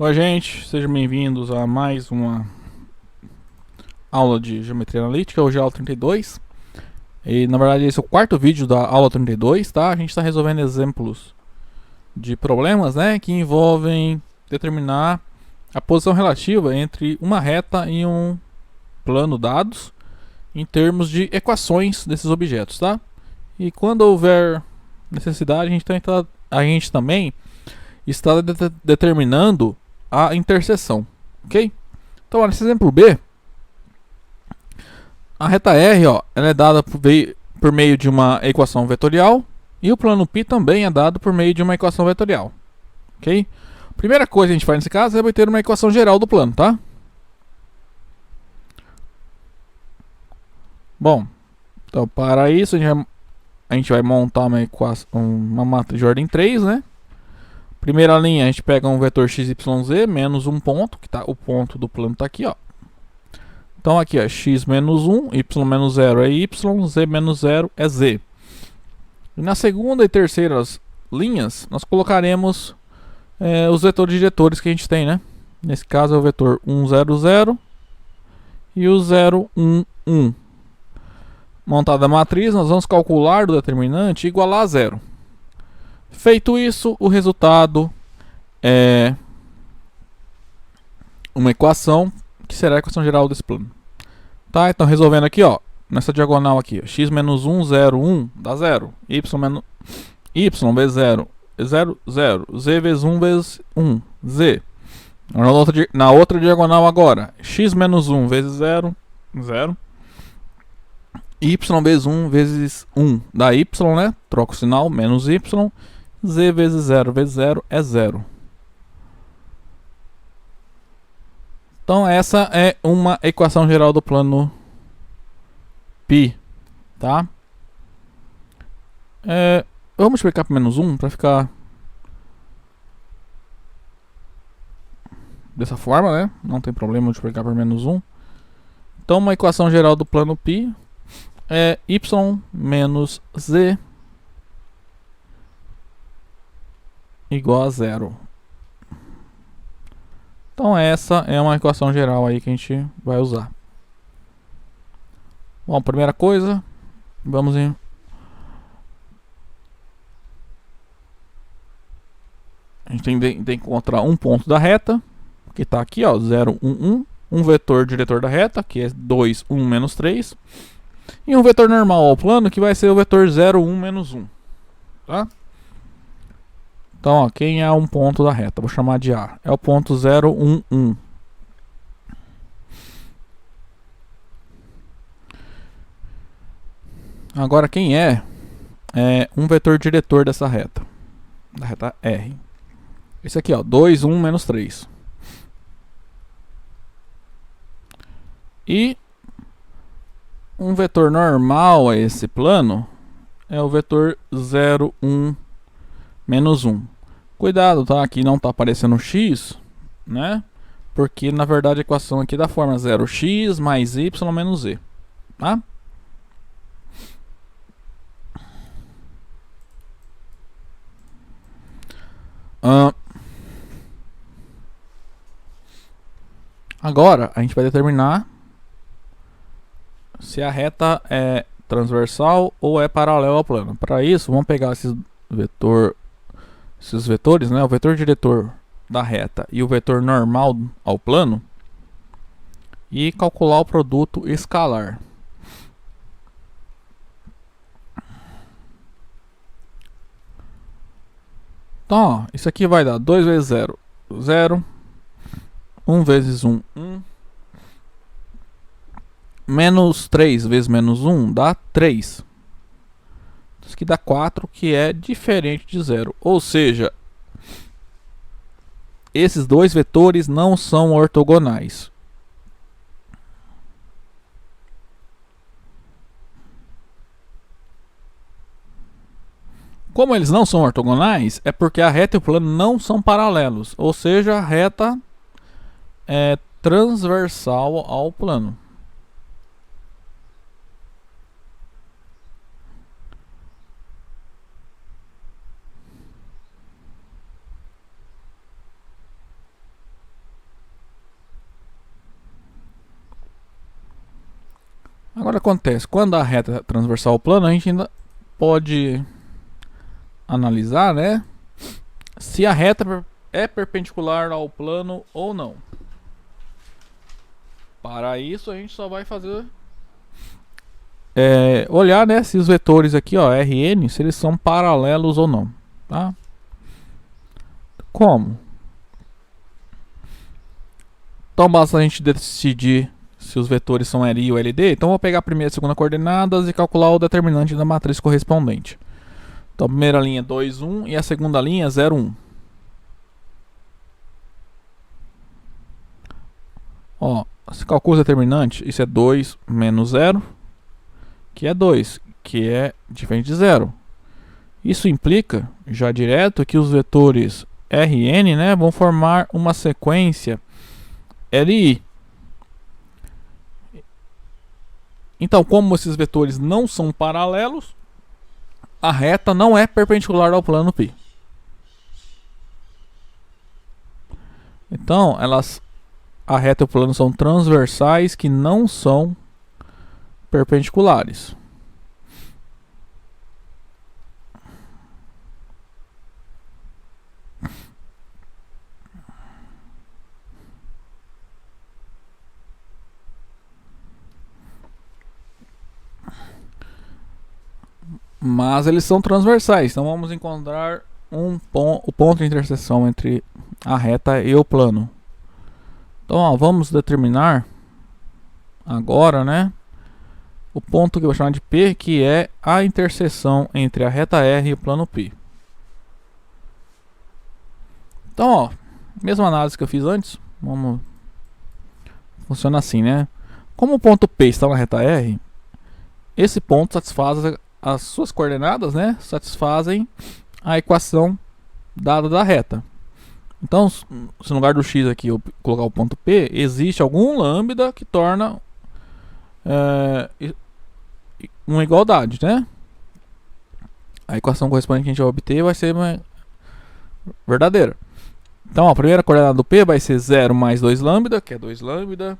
Oi, gente, sejam bem-vindos a mais uma aula de Geometria Analítica. Hoje é a aula 32. E na verdade esse é o quarto vídeo da aula 32, tá? A gente está resolvendo exemplos de problemas, né, que envolvem determinar a posição relativa entre uma reta e um plano dados em termos de equações desses objetos, tá? E quando houver necessidade, a gente também está determinando a interseção, ok? Então, nesse exemplo B, a reta R, ó, ela é dada por meio de uma equação vetorial e o plano π também é dado por meio de uma equação vetorial, ok? Primeira coisa que a gente faz nesse caso é obter uma equação geral do plano, tá? Bom, então para isso a gente vai montar uma matriz de ordem 3, né? Primeira linha, a gente pega um vetor xyz menos um ponto, que tá, o ponto do plano está aqui, ó. Então aqui, ó, x menos 1, y menos 0 é y, z menos 0 é z. E na segunda e terceira linhas, nós colocaremos os vetores diretores que a gente tem, né? Nesse caso é o vetor 1, 0, 0 e o 0, 1, 1. Montada a matriz, nós vamos calcular do determinante igual a zero. Feito isso, o resultado é uma equação que será a equação geral desse plano. Tá, então resolvendo aqui, ó, nessa diagonal aqui, ó, x menos 1, 0, 1 dá 0. Y vezes 0, 0, 0. Z vezes 1 vezes 1, z. Na outra diagonal agora, x menos 1 vezes 0, 0. Y vezes 1 vezes 1 dá y, né? Troca o sinal, menos y. Z vezes 0 vezes 0 é 0. Então essa é uma equação geral do plano π, tá? Vamos multiplicar por menos 1 para ficar dessa forma, né? Não tem problema multiplicar por menos 1. Então uma equação geral do plano π é y menos z igual a 0. Então essa é uma equação geral aí que a gente vai usar. Bom, primeira coisa, vamos em... A gente tem que encontrar um ponto da reta, que está aqui, ó, 0, 1, 1. Um vetor diretor da reta, que é 2, 1, menos 3. E um vetor normal ao plano, que vai ser o vetor 0, 1, menos 1. Tá? Então, ó, quem é um ponto da reta? Vou chamar de A. É o ponto 0, 1, 1. Agora, quem é um vetor diretor dessa reta? Da reta R. Esse aqui, ó, 2, 1, menos 3. E um vetor normal a esse plano é o vetor 0, 1, menos 1. Cuidado, tá? Aqui não está aparecendo x, né? Porque na verdade a equação aqui é da forma 0x mais y menos z, tá? Agora a gente vai determinar se a reta é transversal ou é paralela ao plano. Para isso, vamos pegar esses vetores, né? O vetor diretor da reta e o vetor normal ao plano e calcular o produto escalar. Então, ó, isso aqui vai dar 2 vezes 0, 0. 1 vezes 1, 1. Menos 3 vezes menos 1 dá 3. Isso aqui dá 4, que é diferente de 0. Ou seja, esses dois vetores não são ortogonais. Como eles não são ortogonais, é porque a reta e o plano não são paralelos. Ou seja, a reta é transversal ao plano. Agora acontece, quando a reta é transversal ao plano, a gente ainda pode analisar, né, se a reta é perpendicular ao plano ou não. Para isso a gente só vai fazer olhar, né, se os vetores aqui, ó, Rn, se eles são paralelos ou não, tá? Como? Então basta a gente decidir se os vetores são LI ou LD. Então vou pegar a primeira e a segunda coordenadas e calcular o determinante da matriz correspondente. Então a primeira linha é 2, 1 e a segunda linha é 0, 1. Ó, se calcula o determinante, isso é 2 menos 0, que é 2, que é diferente de 0. Isso implica, já direto, que os vetores Rn, né, vão formar uma sequência Li. Então, como esses vetores não são paralelos, a reta não é perpendicular ao plano π. Então, a reta e o plano são transversais que não são perpendiculares. Mas eles são transversais, então vamos encontrar o ponto de interseção entre a reta e o plano. Então, ó, vamos determinar agora, né, o ponto que eu vou chamar de P, que é a interseção entre a reta R e o plano π. Então, ó, mesma análise que eu fiz antes, funciona assim, né? Como o ponto P está na reta R, esse ponto satisfaz as suas coordenadas, né, satisfazem a equação dada da reta. Então, se no lugar do x aqui eu colocar o ponto P, existe algum lambda que torna uma igualdade, né? A equação correspondente que a gente vai obter vai ser uma verdadeira. Então, ó, a primeira coordenada do P vai ser 0 mais 2 lambda, que é 2 lambda.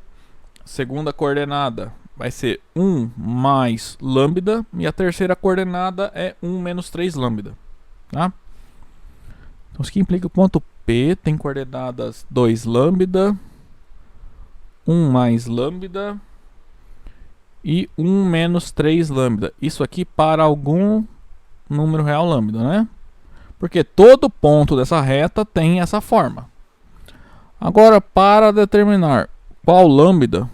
Segunda coordenada vai ser 1 mais lambda. E a terceira coordenada é 1 menos 3 lambda. Tá? Então, isso que implica que o ponto P tem coordenadas 2 lambda, 1 mais lambda e 1 menos 3 lambda. Isso aqui para algum número real lambda, né? Porque todo ponto dessa reta tem essa forma. Agora, para determinar qual lambda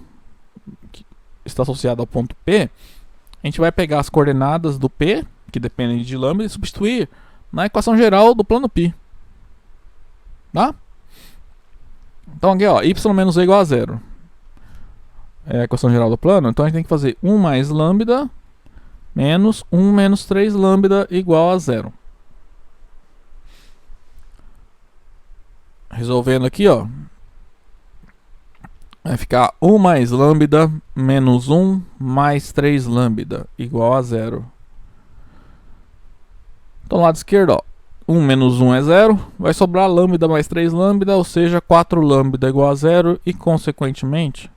que está associado ao ponto P, a gente vai pegar as coordenadas do P, que dependem de lambda, e substituir na equação geral do plano π. Tá? Então aqui, ó, y menos e igual a 0. É a equação geral do plano. Então a gente tem que fazer 1 mais lambda menos 1 menos 3 lambda igual a 0. Resolvendo aqui, ó, vai ficar 1 mais lambda menos 1 mais 3 lambda igual a 0. Então, lado esquerdo, ó, 1 menos 1 é 0. Vai sobrar lambda mais 3 lambda, ou seja, 4 lambda igual a 0. E, consequentemente,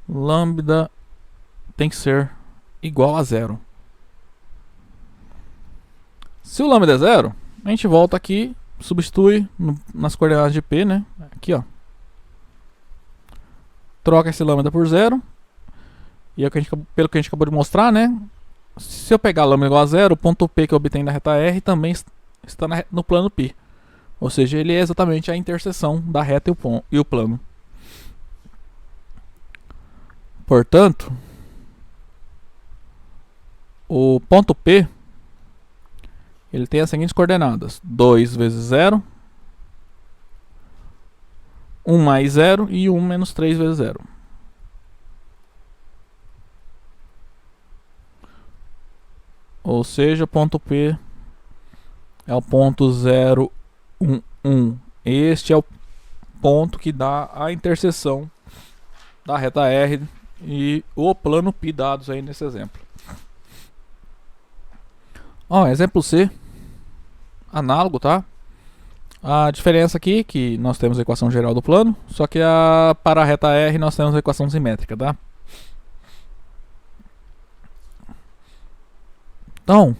lambda tem que ser igual a 0. Se o lambda é 0, a gente volta aqui, substitui nas coordenadas de P, né? Aqui, ó. Troca esse lambda por 0. E é pelo que a gente acabou de mostrar, né? Se eu pegar lambda igual a 0, o ponto P que eu obtenho da reta R também está no plano π. Ou seja, ele é exatamente a interseção da reta e o plano. Portanto, o ponto P ele tem as seguintes coordenadas: 2 vezes 0, 1 mais 0 e 1 menos 3 vezes 0. Ou seja, ponto P é o ponto 0, 1, 1. Este é o ponto que dá a interseção da reta R e o plano π dados aí nesse exemplo. Ó, exemplo C, análogo, tá? A diferença aqui é que nós temos a equação geral do plano, só que para a reta R nós temos a equação simétrica, tá? Então,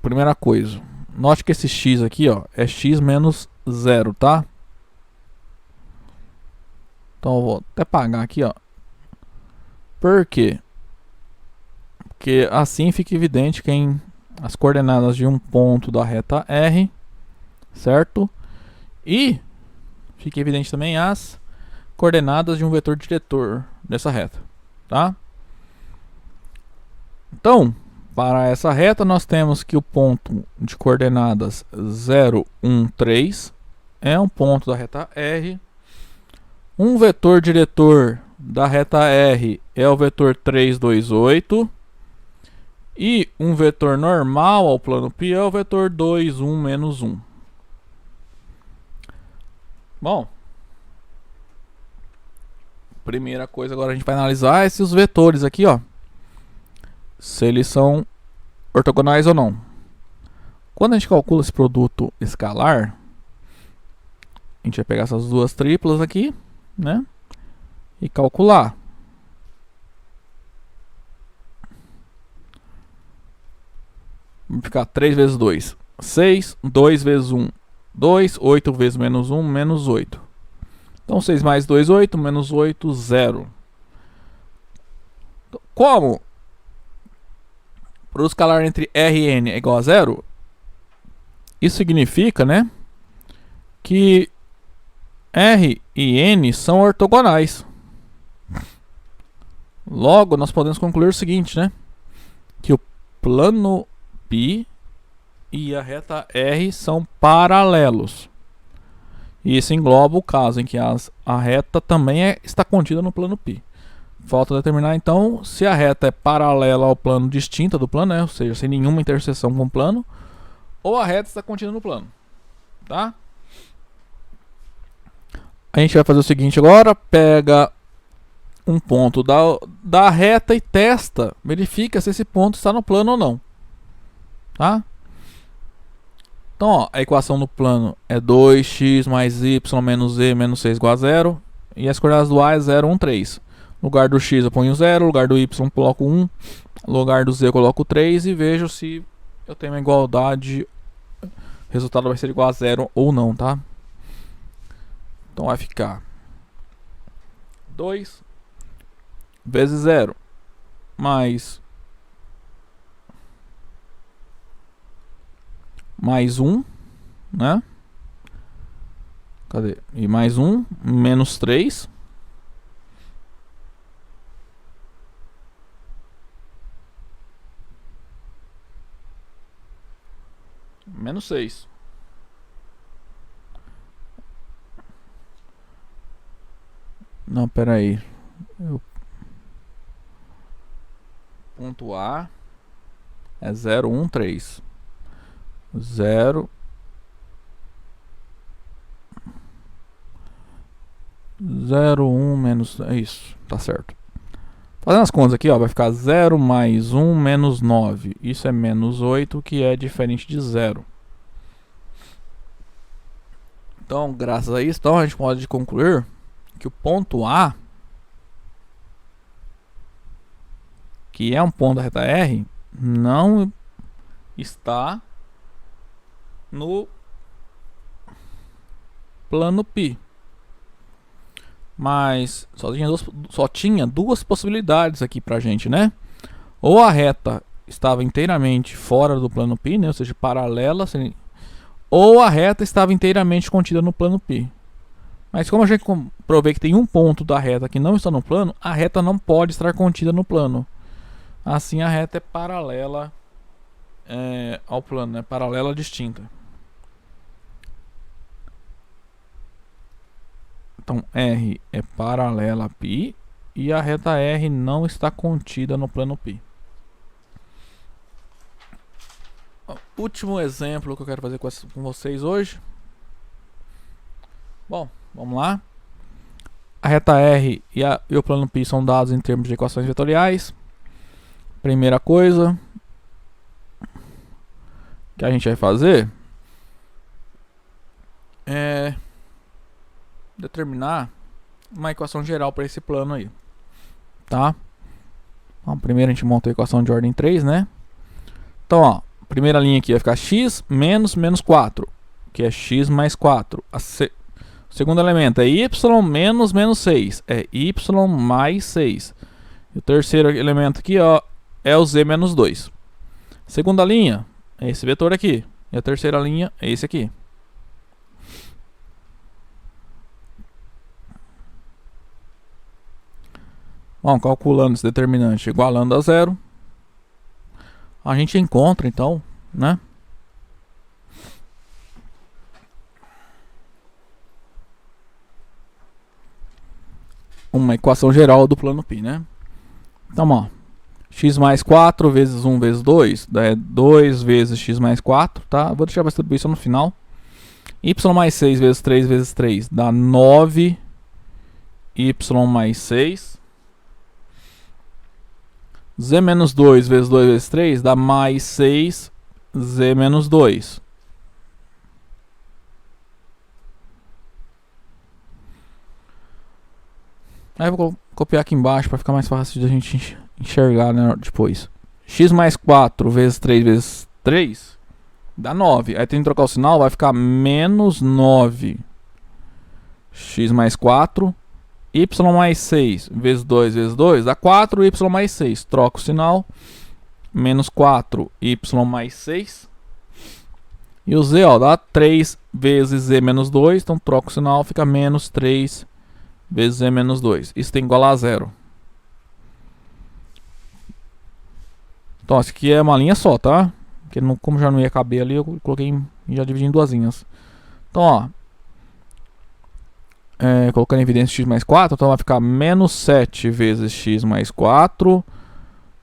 primeira coisa, note que esse x aqui, ó, é x menos 0, tá? Então eu vou até apagar aqui, ó. Por quê? Porque assim fica evidente que as coordenadas de um ponto da reta R, certo? E fica evidente também as coordenadas de um vetor diretor dessa reta, tá? Então, para essa reta nós temos que o ponto de coordenadas 0, 1, 3 é um ponto da reta R. Um vetor diretor da reta R é o vetor 3, 2, 8. E um vetor normal ao plano π é o vetor 2, 1, menos 1. Bom, primeira coisa agora a gente vai analisar é se os vetores aqui, ó, se eles são ortogonais ou não. Quando a gente calcula esse produto escalar, a gente vai pegar essas duas triplas aqui, né, e calcular. Vamos ficar 3 vezes 2, 6, 2 vezes 1, 2, 8 vezes menos 1, menos 8. Então 6 mais 2, 8, menos 8, 0. Como para o escalar entre R e N é igual a 0, isso significa, né, que R e N são ortogonais. Logo, nós podemos concluir o seguinte, né, que o plano π e a reta R são paralelos. E isso engloba o caso em que a reta também está contida no plano π. Falta determinar então se a reta é paralela ao plano distinta do plano, né? Ou seja, sem nenhuma interseção com o plano, ou a reta está contida no plano, tá? A gente vai fazer o seguinte agora, pega um ponto da reta e testa, verifica se esse ponto está no plano ou não, tá? Então, ó, a equação do plano é 2x mais y menos z menos 6 igual a 0. E as coordenadas do A é 0, 1, 3. No lugar do x eu ponho 0, no lugar do y eu coloco 1, no lugar do z eu coloco 3 e vejo se eu tenho uma igualdade, o resultado vai ser igual a 0 ou não, tá? Então vai ficar 2 vezes 0 mais 1, né? Cadê? E mais 1, menos 3. Menos 6. Não, pera aí. Ponto A é 0, 1, 3. 0, 0, 1, menos... É isso, tá certo. Fazendo as contas aqui, ó, vai ficar 0 mais 1 menos 9. Isso é menos 8, que é diferente de 0. Então, graças a isso, então, a gente pode concluir que o ponto A, que é um ponto da reta R, não está no plano π. Mas só tinha duas possibilidades aqui pra gente, né? Ou a reta estava inteiramente fora do plano π, né? Ou seja, paralela, ou a reta estava inteiramente contida no plano π. Mas como a gente provei que tem um ponto da reta que não está no plano, a reta não pode estar contida no plano. Assim a reta é paralela ao plano, né? Paralela distinta. Então R é paralela a π e a reta R não está contida no plano π. Último exemplo que eu quero fazer com vocês hoje. Bom, vamos lá. A reta R e o plano π são dados em termos de equações vetoriais. Primeira coisa que a gente vai fazer é determinar uma equação geral para esse plano aí, tá? Então, primeiro a gente monta a equação de ordem 3, né? Então, ó, primeira linha aqui vai ficar x menos menos 4, que é x mais 4. O segundo elemento é y menos menos 6, é y mais 6. E o terceiro elemento aqui, ó, é o z menos 2. Segunda linha é esse vetor aqui. E a terceira linha é esse aqui. Bom, calculando esse determinante igualando a zero, a gente encontra então, né, uma equação geral do plano π, né? Então, ó, x mais 4 vezes 1 vezes 2 é 2 vezes x mais 4, tá? Vou deixar a distribuição no final. Y mais 6 vezes 3 vezes 3 dá 9 y mais 6. Z menos 2 vezes 2 vezes 3 dá mais 6 z menos 2. Aí eu vou copiar aqui embaixo para ficar mais fácil de a gente enxergar, né, depois. X mais 4 vezes 3 vezes 3 dá 9. Aí tem que trocar o sinal, vai ficar menos 9 x mais 4. Y mais 6 vezes 2 vezes 2 dá 4y mais 6. Troca o sinal. Menos 4y mais 6. E o z, ó, dá 3 vezes z menos 2. Então troca o sinal, fica menos 3 vezes z menos 2. Isso tem igual a zero. Então, isso aqui é uma linha só, tá? Porque como já não ia caber ali, eu coloquei já dividi em duas linhas. Então, ó, colocando em evidência x mais 4, então vai ficar menos 7 vezes x mais 4,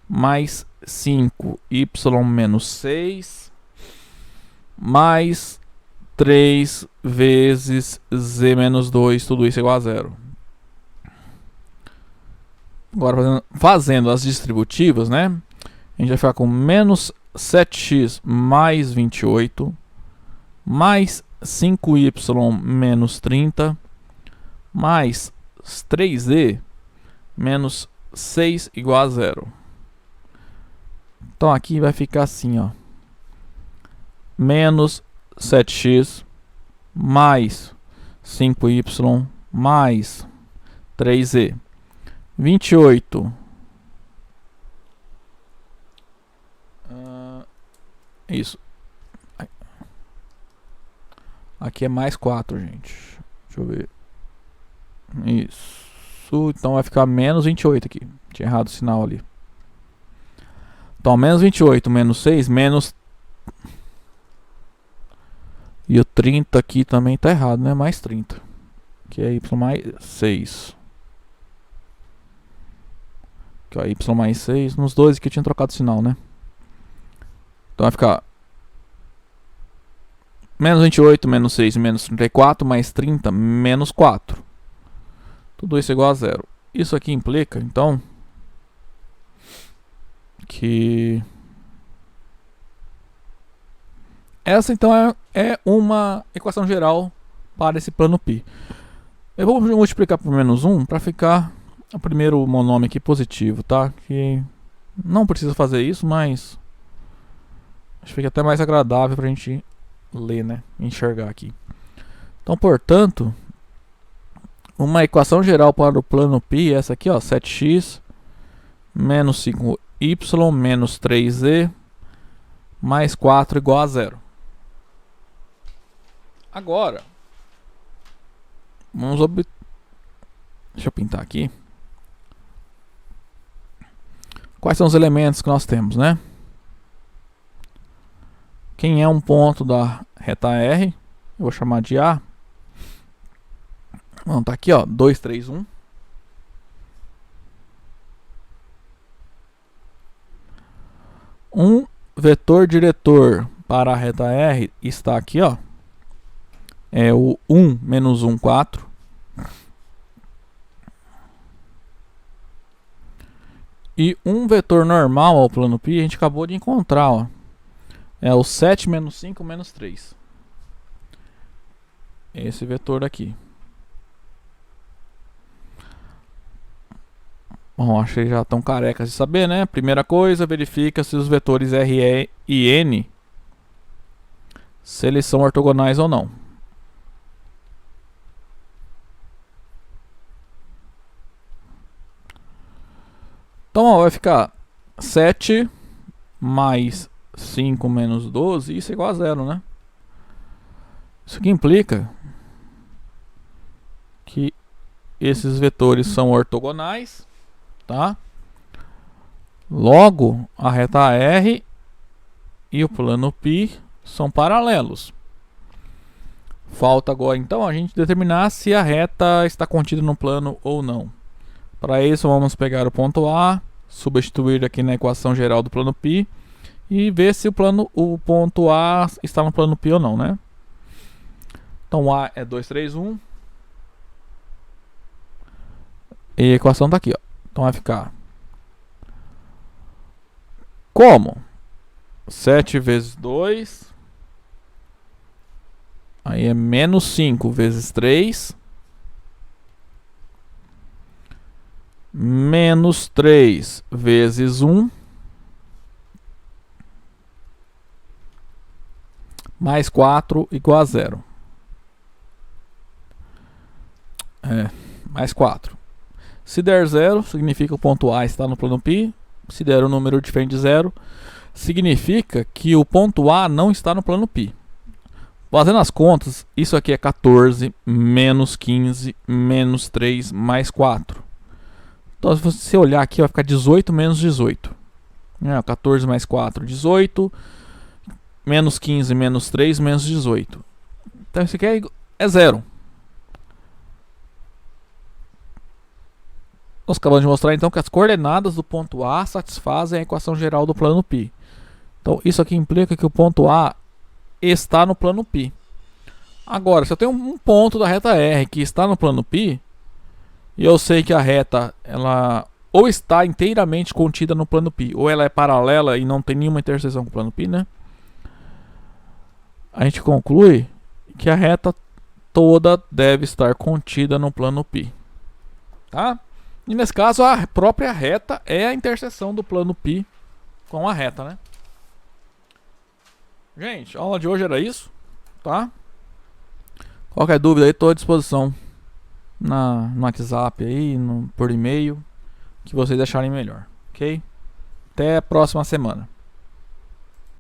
mais 5y menos 6, mais 3 vezes z menos 2, tudo isso igual a zero. Agora, fazendo as distributivas, né? A gente vai ficar com menos 7x mais 28, mais 5y menos 30, mais 3z menos 6 igual a zero. Então aqui vai ficar assim, ó. Menos 7x mais 5y mais 3z. 28. Isso. Aqui é mais 4, gente. Deixa eu ver. Isso. Então vai ficar menos 28 aqui. Tinha errado o sinal ali. Então, menos 28 menos 6, menos... E o 30 aqui também tá errado, né? Mais 30. Que é y mais 6. Aqui, ó, y mais 6. Nos dois aqui eu tinha trocado o sinal, né? Então vai ficar... Menos 28, menos 6, menos 34, mais 30, menos 4. Tudo isso é igual a zero. Isso aqui implica, então, que... Essa, então, é uma equação geral para esse plano π. Eu vou multiplicar por menos 1 para ficar o primeiro monômio aqui positivo, tá? Que não precisa fazer isso, mas acho que fica até mais agradável para a gente ler, né? Enxergar aqui. Então, portanto, uma equação geral para o plano π é essa aqui, ó, 7x menos 5y menos 3z mais 4 igual a zero. Agora, vamos deixa eu pintar aqui. Quais são os elementos que nós temos, né? Quem é um ponto da reta R? Eu vou chamar de A. Então, tá aqui, ó, 2, 3, 1. Um vetor diretor para a reta R está aqui, ó. É o 1 menos 1, 4. E um vetor normal ao plano π a gente acabou de encontrar, ó. É o 7 menos 5 menos 3. Esse vetor aqui. Bom, acho que já estão carecas de saber, né? Primeira coisa, verifica se os vetores R, E e N se eles são ortogonais ou não. Então, ó, vai ficar 7 mais 5 menos 12, isso é igual a 0, né? Isso aqui implica que esses vetores são ortogonais, tá? Logo, a reta R e o plano π são paralelos. Falta agora, então, a gente determinar se a reta está contida no plano ou não. Para isso, vamos pegar o ponto A, substituir aqui na equação geral do plano π e ver se o ponto A está no plano π ou não, né? Então, A é 2, 3, 1. E a equação está aqui, ó. Então, vai ficar como? 7 vezes 2. Aí é menos 5 vezes 3. Menos 3 vezes 1. Mais 4 igual a 0. Mais 4. Se der 0, significa que o ponto A está no plano π. Se der um número diferente de 0, significa que o ponto A não está no plano π. Fazendo as contas, isso aqui é 14 menos 15 menos 3 mais 4. Então, se você olhar aqui, vai ficar 18 menos 18. 14 mais 4, 18. Menos 15 menos 3 menos 18. Então, isso aqui é 0. Nós acabamos de mostrar então que as coordenadas do ponto A satisfazem a equação geral do plano π. Então isso aqui implica que o ponto A está no plano π. Agora, se eu tenho um ponto da reta R que está no plano π, e eu sei que a reta ela ou está inteiramente contida no plano π, ou ela é paralela e não tem nenhuma interseção com o plano π, né? A gente conclui que a reta toda deve estar contida no plano π. Tá? E nesse caso, a própria reta é a interseção do plano π com a reta, né? Gente, a aula de hoje era isso, tá? Qualquer dúvida aí, estou à disposição no WhatsApp aí, por e-mail, que vocês acharem melhor, ok? Até a próxima semana.